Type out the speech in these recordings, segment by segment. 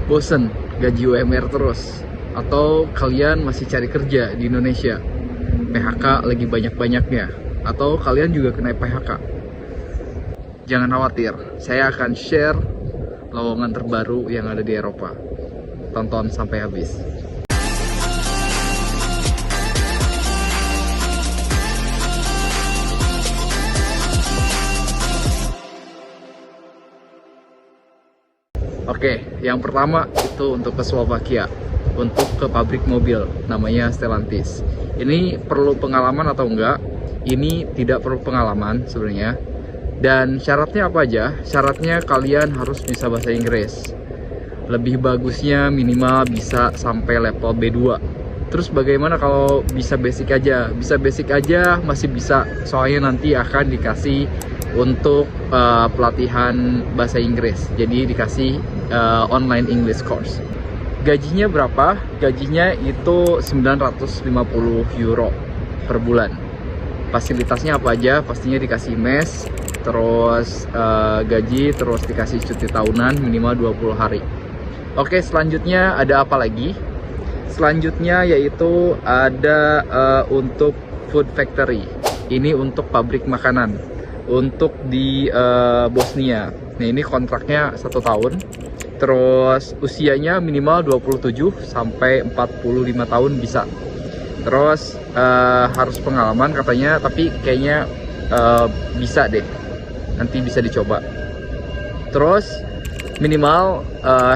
Bosen gaji UMR terus? Atau kalian masih cari kerja di Indonesia? PHK lagi banyak-banyaknya? Atau kalian juga kena PHK? Jangan khawatir, saya akan share lowongan terbaru yang ada di Eropa. Tonton sampai habis. Oke, yang pertama itu untuk ke Slovakia, untuk ke pabrik mobil, namanya Stellantis. Ini perlu pengalaman atau enggak? Ini tidak perlu pengalaman sebenarnya. Dan syaratnya apa aja? Syaratnya kalian harus bisa bahasa Inggris. Lebih bagusnya minimal bisa sampai level B2. Terus bagaimana kalau bisa basic aja? Bisa basic aja masih bisa, soalnya nanti akan dikasih untuk pelatihan bahasa Inggris. Jadi dikasih online English course. Gajinya berapa? Gajinya itu 950 euro per bulan. Fasilitasnya apa aja? Pastinya dikasih mes, terus gaji, terus dikasih cuti tahunan minimal 20 hari. Oke, selanjutnya ada apa lagi? Selanjutnya yaitu ada untuk food factory. Ini untuk pabrik makanan. Untuk di Bosnia. Nah, ini kontraknya 1 tahun. Terus usianya minimal 27 sampai 45 tahun bisa. Terus harus pengalaman katanya, tapi kayaknya bisa deh. Nanti bisa dicoba. Terus minimal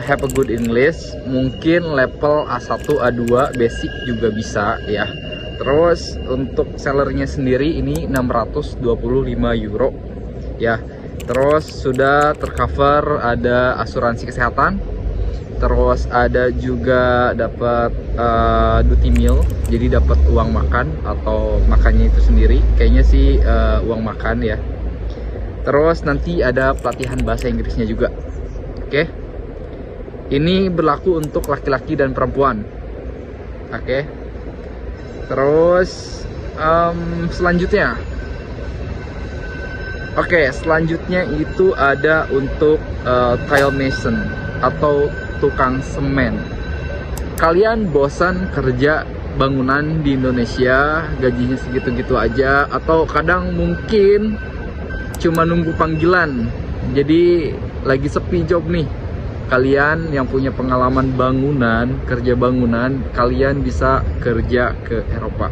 have a good English, mungkin level A1, A2 basic juga bisa ya. Terus untuk salary-nya sendiri ini 625 euro ya. Terus sudah tercover, ada asuransi kesehatan. Terus ada juga dapat duty meal, jadi dapat uang makan atau makannya itu sendiri. Kayaknya sih uang makan ya. Terus nanti ada pelatihan bahasa Inggrisnya juga. Oke. Ini berlaku untuk laki-laki dan perempuan. Oke. Terus selanjutnya, selanjutnya itu ada untuk tile mason atau tukang semen. Kalian bosan kerja bangunan di Indonesia, gajinya segitu-gitu aja, atau kadang mungkin cuma nunggu panggilan, jadi lagi sepi job nih. Kalian yang punya pengalaman bangunan, kerja bangunan, kalian bisa kerja ke Eropa.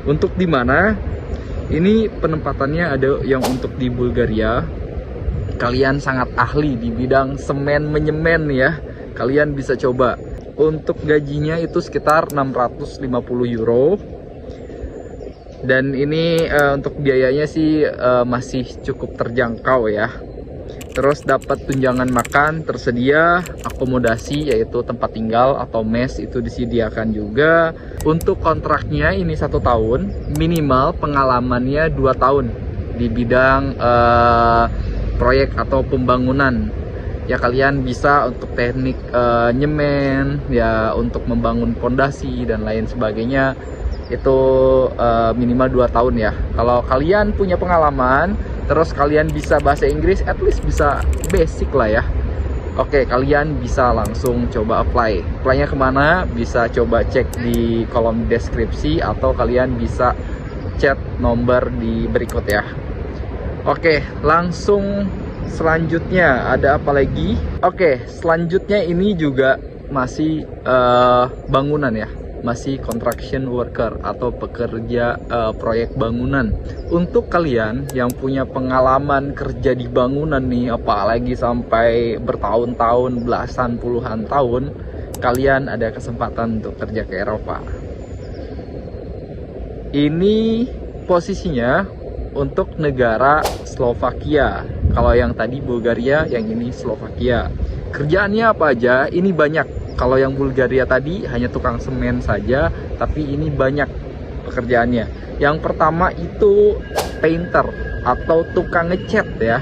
Untuk di mana? Ini penempatannya ada yang untuk di Bulgaria. Kalian sangat ahli di bidang semen menyemen ya. Kalian bisa coba. Untuk gajinya itu sekitar 650 euro. Dan ini untuk biayanya sih masih cukup terjangkau ya. Terus dapat tunjangan makan tersedia, akomodasi yaitu tempat tinggal atau mes itu disediakan juga. Untuk kontraknya ini 1 tahun, minimal pengalamannya 2 tahun di bidang proyek atau pembangunan. Ya kalian bisa untuk teknik nyemen, ya untuk membangun pondasi dan lain sebagainya. Itu minimal 2 tahun ya. Kalau kalian punya pengalaman, terus kalian bisa bahasa Inggris, at least bisa basic lah ya. Oke, kalian bisa langsung coba apply. Apply-nya kemana? Bisa coba cek di kolom deskripsi, atau kalian bisa chat nomor di berikut ya. Oke, langsung selanjutnya ada apa lagi? Oke, selanjutnya ini juga masih bangunan ya. Masih construction worker atau pekerja proyek bangunan. Untuk kalian yang punya pengalaman kerja di bangunan nih, apalagi sampai bertahun-tahun, belasan puluhan tahun, kalian ada kesempatan untuk kerja ke Eropa. Ini posisinya untuk negara Slovakia. Kalau yang tadi Bulgaria, yang ini Slovakia. Kerjaannya apa aja? Ini banyak. Kalau yang Bulgaria tadi hanya tukang semen saja, tapi ini banyak pekerjaannya. Yang pertama itu painter atau tukang ngecat ya.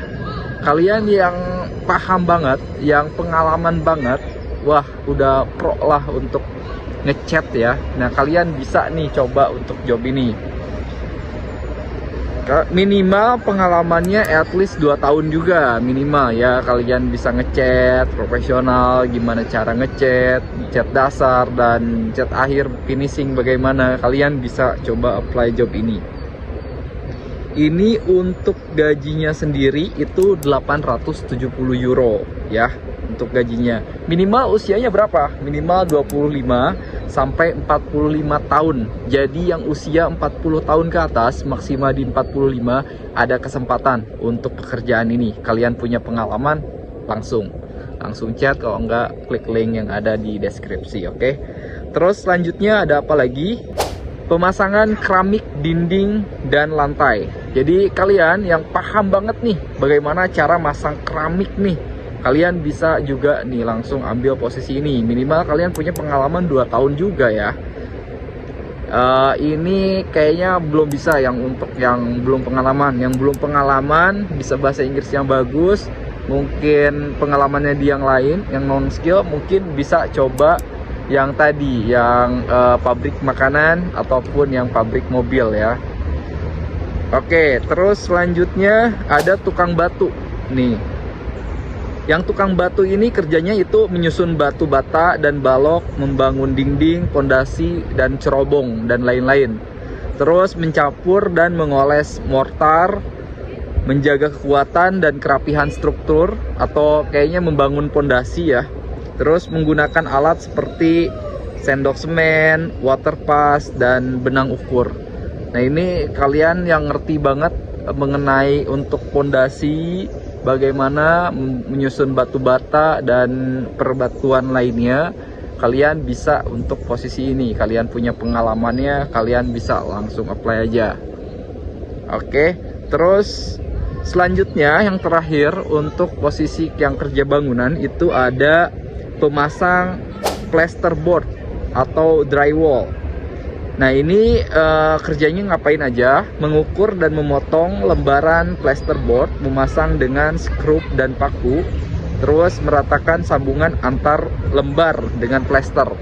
Kalian yang paham banget, yang pengalaman banget, wah udah pro lah untuk ngecat ya. Nah kalian bisa nih coba untuk job ini. Minimal pengalamannya at least 2 tahun juga minimal ya. Kalian bisa ngecat profesional, gimana cara ngecat, cat dasar dan cat akhir finishing bagaimana. Kalian bisa coba apply job ini. Ini untuk gajinya sendiri itu 870 euro ya. Untuk gajinya minimal usianya berapa? Minimal 25 sampai 45 tahun. Jadi yang usia 40 tahun ke atas maksimal di 45 ada kesempatan untuk pekerjaan ini. Kalian punya pengalaman langsung chat, kalau enggak klik link yang ada di deskripsi. Oke. Terus selanjutnya ada apa lagi? Pemasangan keramik dinding dan lantai. Jadi kalian yang paham banget nih bagaimana cara masang keramik nih, kalian bisa juga nih langsung ambil posisi ini. Minimal kalian punya pengalaman 2 tahun juga ya. Ini kayaknya belum bisa yang untuk yang belum pengalaman. Yang belum pengalaman bisa bahasa Inggris yang bagus, mungkin pengalamannya di yang lain, yang non skill mungkin bisa coba yang tadi, yang pabrik makanan ataupun yang pabrik mobil ya. Oke, terus selanjutnya ada tukang batu nih. Yang tukang batu ini kerjanya itu menyusun batu bata dan balok, membangun dinding, pondasi, dan cerobong, dan lain-lain. Terus mencampur dan mengoles mortar, menjaga kekuatan dan kerapihan struktur, atau kayaknya membangun pondasi ya. Terus menggunakan alat seperti sendok semen, water pass, dan benang ukur. Nah ini kalian yang ngerti banget mengenai untuk pondasi, bagaimana menyusun batu bata dan perbatuan lainnya, kalian bisa untuk posisi ini. Kalian punya pengalamannya, kalian bisa langsung apply aja. Oke, terus selanjutnya yang terakhir untuk posisi yang kerja bangunan itu ada pemasang plasterboard atau drywall. Nah ini kerjanya ngapain aja? Mengukur dan memotong lembaran plasterboard, memasang dengan skrup dan paku, terus meratakan sambungan antar lembar dengan plaster.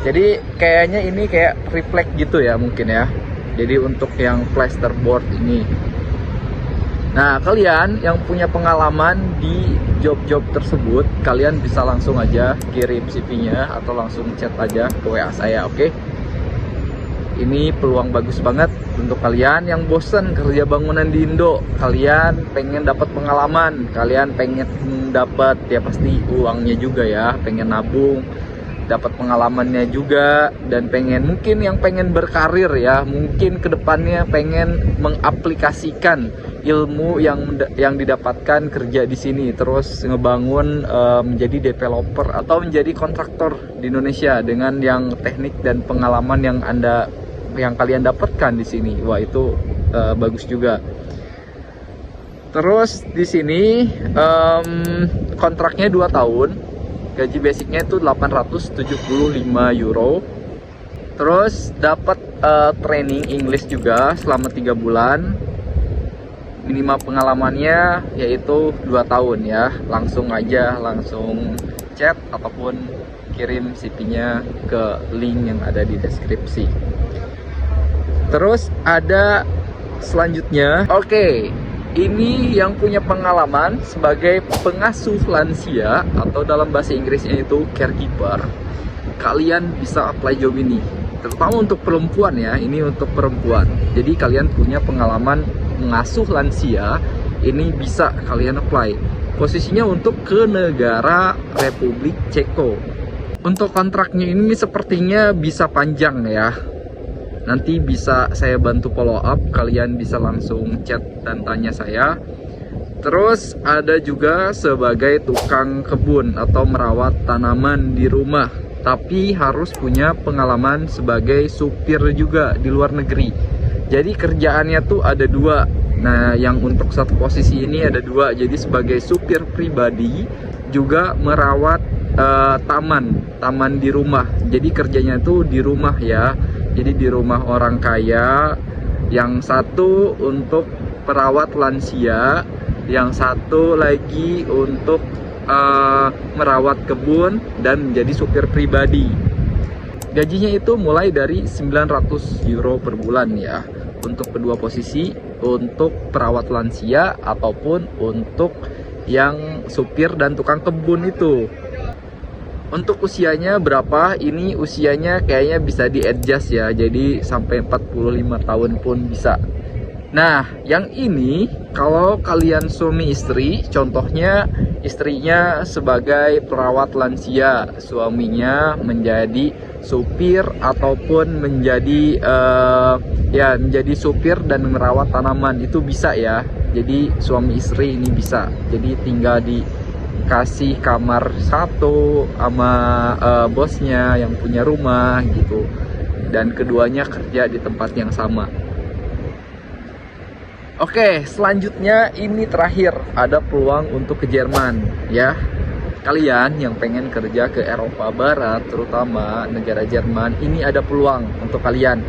Jadi kayaknya ini kayak reflect gitu ya mungkin ya. Jadi untuk yang plasterboard ini. Nah kalian yang punya pengalaman di job-job tersebut, kalian bisa langsung aja kirim CV-nya atau langsung chat aja ke WA saya, oke? Ini peluang bagus banget untuk kalian yang bosen kerja bangunan di Indo. Kalian pengen dapat pengalaman, kalian pengen dapat ya pasti uangnya juga ya, pengen nabung, dapat pengalamannya juga, dan mungkin yang pengen berkarir ya, mungkin kedepannya pengen mengaplikasikan ilmu yang didapatkan kerja di sini, terus ngebangun menjadi developer atau menjadi kontraktor di Indonesia dengan yang teknik dan pengalaman yang kalian dapatkan di sini. Wah itu bagus juga. Terus di sini kontraknya 2 tahun, gaji basicnya itu 875 euro. Terus dapat training English juga selama 3 bulan. Minimal pengalamannya yaitu 2 tahun ya. Langsung chat ataupun kirim CV-nya ke link yang ada di deskripsi. Terus ada selanjutnya, oke, ini yang punya pengalaman sebagai pengasuh lansia atau dalam bahasa Inggrisnya itu caregiver. Kalian bisa apply job ini, terutama untuk perempuan ya, ini untuk perempuan. Jadi kalian punya pengalaman mengasuh lansia, ini bisa kalian apply. Posisinya untuk ke negara Republik Ceko. Untuk kontraknya ini sepertinya bisa panjang ya. Nanti bisa saya bantu follow up, kalian bisa langsung chat dan tanya saya. Terus ada juga sebagai tukang kebun atau merawat tanaman di rumah, tapi harus punya pengalaman sebagai supir juga di luar negeri. Jadi kerjaannya tuh ada 2. Nah yang untuk satu posisi ini ada 2. Jadi sebagai supir pribadi juga merawat taman di rumah. Jadi kerjanya tuh di rumah ya. Jadi di rumah orang kaya, yang satu untuk perawat lansia, yang satu lagi untuk merawat kebun dan menjadi supir pribadi. Gajinya itu mulai dari 900 euro per bulan ya untuk kedua posisi. untuk perawat lansia ataupun untuk yang supir dan tukang kebun itu. Untuk usianya berapa? Ini usianya kayaknya bisa di-adjust ya, jadi sampai 45 tahun pun bisa. Nah, yang ini kalau kalian suami istri, contohnya istrinya sebagai perawat lansia, suaminya menjadi supir ataupun menjadi menjadi supir dan merawat tanaman, itu bisa ya. Jadi suami istri ini bisa. Jadi tinggal dikasih kamar satu sama bosnya yang punya rumah gitu. Dan keduanya kerja di tempat yang sama. Oke, selanjutnya ini terakhir, ada peluang untuk ke Jerman ya. Kalian yang pengen kerja ke Eropa Barat, terutama negara Jerman, ini ada peluang untuk kalian.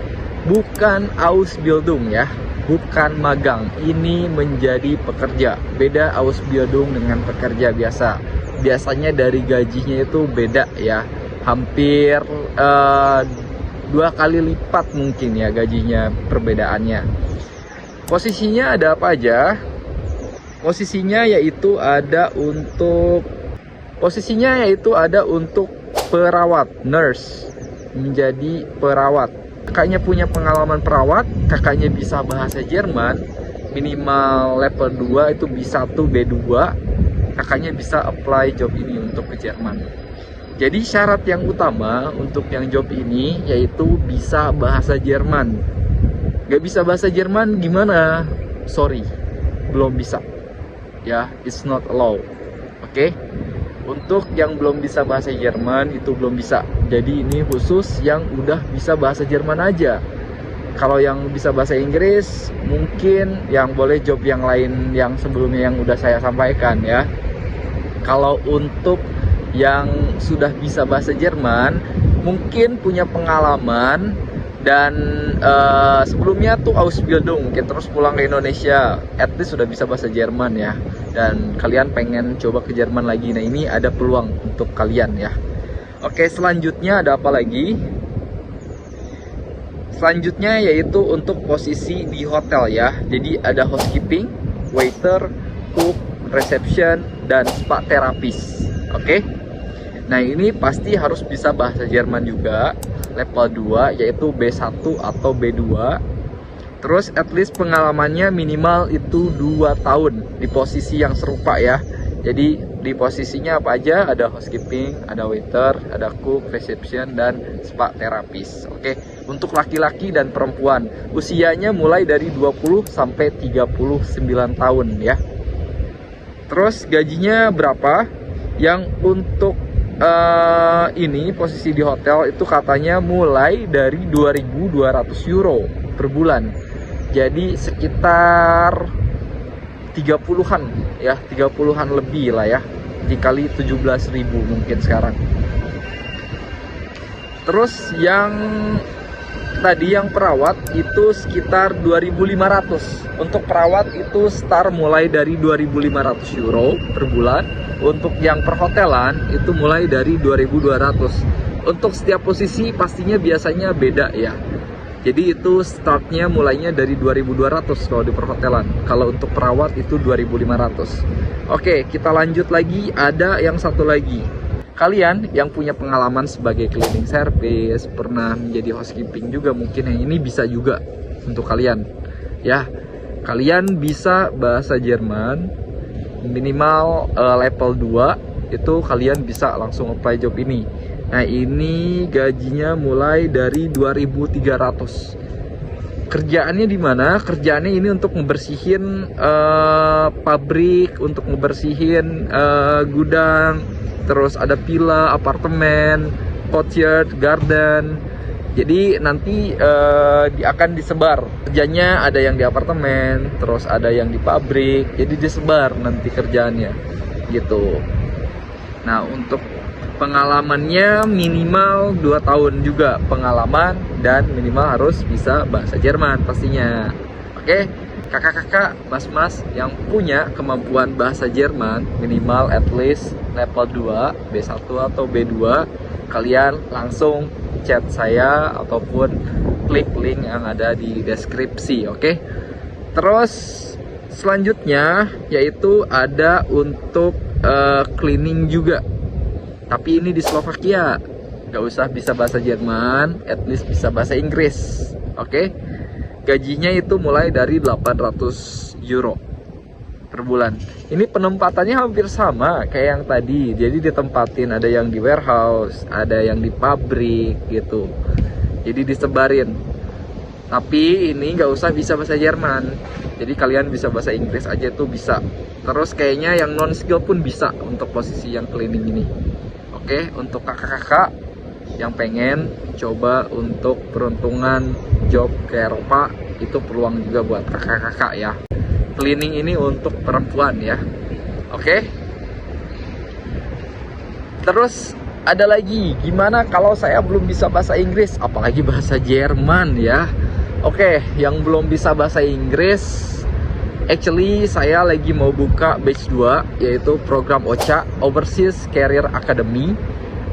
Bukan Ausbildung ya, bukan magang. Ini menjadi pekerja. Beda Ausbildung dengan pekerja biasa. Biasanya dari gajinya itu beda ya, hampir 2 kali lipat mungkin ya gajinya perbedaannya. Posisinya ada apa aja? Posisinya yaitu ada untuk perawat, nurse, menjadi perawat. Kakaknya punya pengalaman perawat, kakaknya bisa bahasa Jerman, minimal level 2 itu B1, B2. Kakaknya bisa apply job ini untuk ke Jerman. Jadi syarat yang utama untuk yang job ini yaitu bisa bahasa Jerman. Gak bisa bahasa Jerman gimana? Sorry, belum bisa. Ya, it's not allowed. Oke? Untuk yang belum bisa bahasa Jerman itu belum bisa. Jadi ini khusus yang udah bisa bahasa Jerman aja. Kalau yang bisa bahasa Inggris, mungkin yang boleh job yang lain yang sebelumnya yang udah saya sampaikan ya. Kalau untuk yang sudah bisa bahasa Jerman, mungkin punya pengalaman dan sebelumnya tuh Ausbildung, mungkin terus pulang ke Indonesia, at least sudah bisa bahasa Jerman ya. Dan kalian pengen coba ke Jerman lagi, nah ini ada peluang untuk kalian ya. Oke, selanjutnya ada apa lagi? Selanjutnya yaitu untuk posisi di hotel ya. Jadi ada housekeeping, waiter, cook, reception, dan spa terapis. Oke. Nah ini pasti harus bisa bahasa Jerman juga, level 2 yaitu B1 atau B2. Terus at least pengalamannya minimal itu 2 tahun di posisi yang serupa ya. Jadi di posisinya apa aja? Ada housekeeping, ada waiter, ada cook, reception, dan spa terapis. Oke. Untuk laki-laki dan perempuan, usianya mulai dari 20 sampai 39 tahun ya. Terus gajinya berapa? Yang untuk ini posisi di hotel itu katanya mulai dari 2.200 euro per bulan. Jadi sekitar 30-an ya, 30-an lebih lah ya. Dikali 17.000 mungkin sekarang. Terus yang tadi yang perawat itu sekitar 2.500. Untuk perawat itu start mulai dari 2.500 euro per bulan. Untuk yang perhotelan itu mulai dari 2.200. Untuk setiap posisi pastinya biasanya beda ya. Jadi itu startnya mulainya dari 2.200 kalau di perhotelan. Kalau untuk perawat itu 2.500. Oke, kita lanjut lagi. Ada yang satu lagi. Kalian yang punya pengalaman sebagai cleaning service, pernah menjadi housekeeping juga, mungkin yang ini bisa juga untuk kalian. Ya, kalian bisa bahasa Jerman, minimal level 2, itu kalian bisa langsung apply job ini. Nah ini gajinya mulai dari 2.300. Kerjaannya di mana? Kerjaannya ini untuk ngebersihin pabrik, untuk ngebersihin gudang, terus ada villa, apartemen, courtyard, garden. Jadi nanti akan disebar. Kerjanya ada yang di apartemen, terus ada yang di pabrik. Jadi disebar nanti kerjaannya gitu. Nah untuk pengalamannya minimal 2 tahun juga pengalaman, dan minimal harus bisa bahasa Jerman pastinya. Oke, kakak-kakak, mas-mas yang punya kemampuan bahasa Jerman minimal at least level 2, B1 atau B2, kalian langsung chat saya ataupun klik link yang ada di deskripsi. Oke. Terus selanjutnya yaitu ada untuk cleaning juga, tapi ini di Slovakia. Gak usah bisa bahasa Jerman, at least bisa bahasa Inggris. Oke, gajinya itu mulai dari 800 euro per bulan. Ini penempatannya hampir sama kayak yang tadi. Jadi ditempatin, ada yang di warehouse, ada yang di pabrik gitu. Jadi disebarin. Tapi ini nggak usah bisa bahasa Jerman. Jadi kalian bisa bahasa Inggris aja tuh bisa. Terus kayaknya yang non skill pun bisa untuk posisi yang cleaning ini. Oke, untuk kakak-kakak yang pengen coba untuk peruntungan job ke Eropa, itu peluang juga buat kakak-kakak ya. Cleaning ini untuk perempuan ya. Oke. Terus ada lagi, gimana kalau saya belum bisa bahasa Inggris, apalagi bahasa Jerman ya. Oke, yang belum bisa bahasa Inggris, actually saya lagi mau buka batch 2, yaitu program OCA, Overseas Career Academy.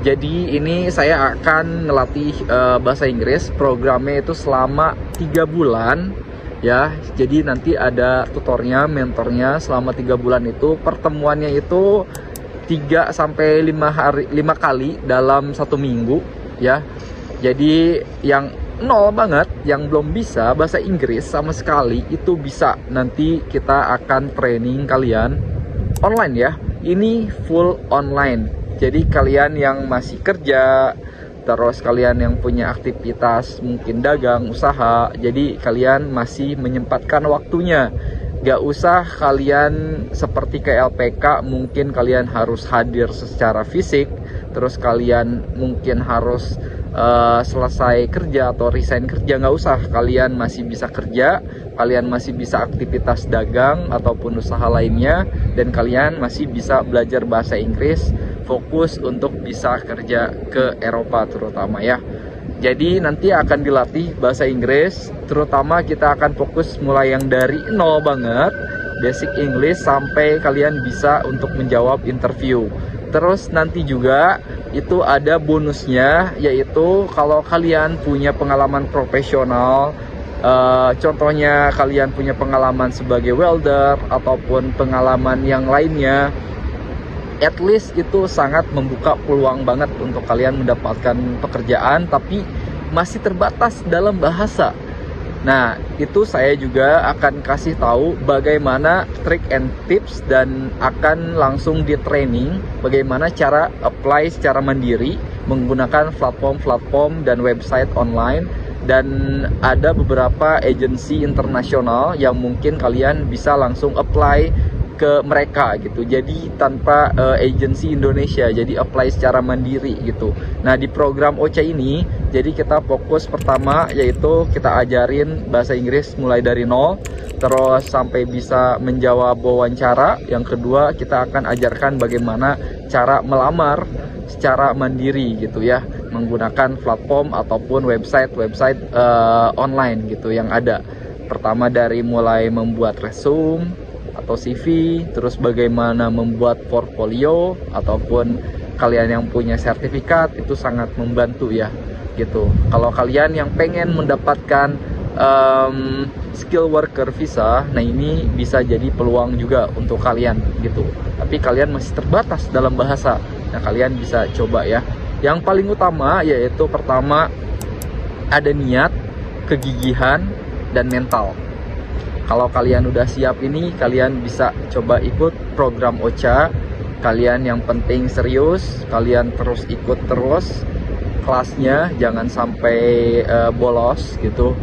Jadi ini saya akan ngelatih bahasa Inggris. Programnya itu selama 3 bulan ya. Jadi nanti ada tutornya, mentornya selama 3 bulan itu. Pertemuannya itu 3 sampai 5 kali dalam 1 minggu ya. Jadi yang nol banget, yang belum bisa bahasa Inggris sama sekali, itu bisa. Nanti kita akan training kalian online ya. Ini full online. Jadi kalian yang masih kerja, terus kalian yang punya aktivitas mungkin dagang, usaha, jadi kalian masih menyempatkan waktunya. Gak usah kalian seperti ke LPK, mungkin kalian harus hadir secara fisik, terus kalian mungkin harus selesai kerja atau resign kerja. Nggak usah, kalian masih bisa kerja, kalian masih bisa aktivitas dagang ataupun usaha lainnya, dan kalian masih bisa belajar bahasa Inggris, fokus untuk bisa kerja ke Eropa terutama ya. Jadi nanti akan dilatih bahasa Inggris, terutama kita akan fokus mulai yang dari nol banget, basic English, sampai kalian bisa untuk menjawab interview. Terus nanti juga itu ada bonusnya, yaitu kalau kalian punya pengalaman profesional, contohnya kalian punya pengalaman sebagai welder ataupun pengalaman yang lainnya, at least itu sangat membuka peluang banget untuk kalian mendapatkan pekerjaan, tapi masih terbatas dalam bahasa. Nah, itu saya juga akan kasih tahu bagaimana trik and tips, dan akan langsung di training bagaimana cara apply secara mandiri menggunakan platform-platform dan website online. Dan ada beberapa agensi internasional yang mungkin kalian bisa langsung apply ke mereka gitu. Jadi tanpa agensi Indonesia, jadi apply secara mandiri gitu. Nah, di program OCA ini, jadi kita fokus pertama yaitu kita ajarin bahasa Inggris mulai dari nol, terus sampai bisa menjawab wawancara. Yang kedua, kita akan ajarkan bagaimana cara melamar secara mandiri gitu ya, menggunakan platform ataupun website online gitu yang ada. Pertama dari mulai membuat resume atau CV, terus bagaimana membuat portfolio, ataupun kalian yang punya sertifikat, itu sangat membantu ya gitu. Kalau kalian yang pengen mendapatkan skill worker visa, nah ini bisa jadi peluang juga untuk kalian gitu. Tapi kalian masih terbatas dalam bahasa, nah kalian bisa coba ya. Yang paling utama yaitu pertama ada niat, kegigihan, dan mental. Kalau kalian udah siap ini, kalian bisa coba ikut program OCA. Kalian yang penting serius, kalian terus ikut terus kelasnya, jangan sampai bolos gitu.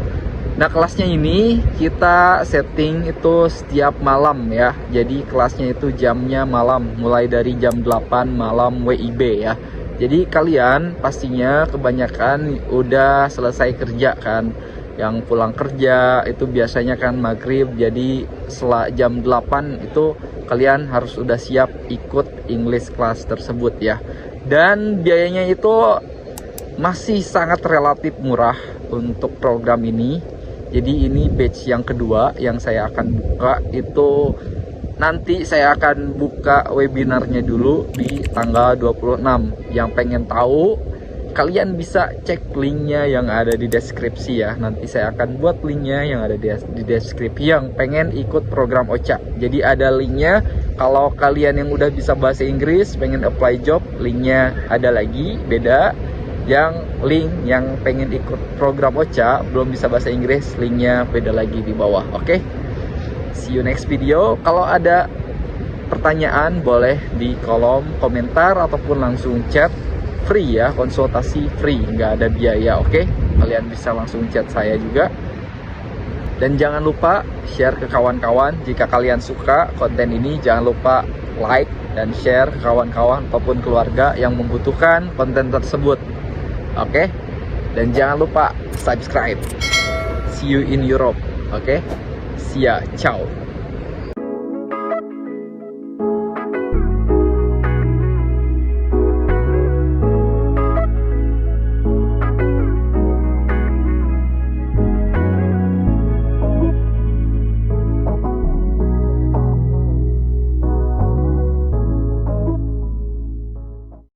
Nah, kelasnya ini kita setting itu setiap malam ya. Jadi kelasnya itu jamnya malam, mulai dari jam 8 malam WIB ya. Jadi kalian pastinya kebanyakan udah selesai kerja kan. Yang pulang kerja itu biasanya kan maghrib, jadi setelah jam 8 itu kalian harus udah siap ikut English class tersebut ya. Dan biayanya itu masih sangat relatif murah untuk program ini. Jadi ini batch yang kedua yang saya akan buka. Itu nanti saya akan buka webinarnya dulu di tanggal 26. Yang pengen tahu kalian bisa cek linknya yang ada di deskripsi ya. Nanti saya akan buat linknya yang ada di deskripsi yang pengen ikut program OCA. Jadi ada linknya. Kalau kalian yang udah bisa bahasa Inggris pengen apply job, linknya ada lagi beda. Yang link yang pengen ikut program OCA belum bisa bahasa Inggris, linknya beda lagi di bawah. Oke, see you next video. Kalau ada pertanyaan boleh di kolom komentar ataupun langsung chat. Free ya, konsultasi free, nggak ada biaya. Oke, kalian bisa langsung chat saya juga. Dan jangan lupa share ke kawan-kawan. Jika kalian suka konten ini, jangan lupa like dan share ke kawan-kawan ataupun keluarga yang membutuhkan konten tersebut. Oke, dan jangan lupa subscribe. See you in Europe. Oke, see ya, ciao.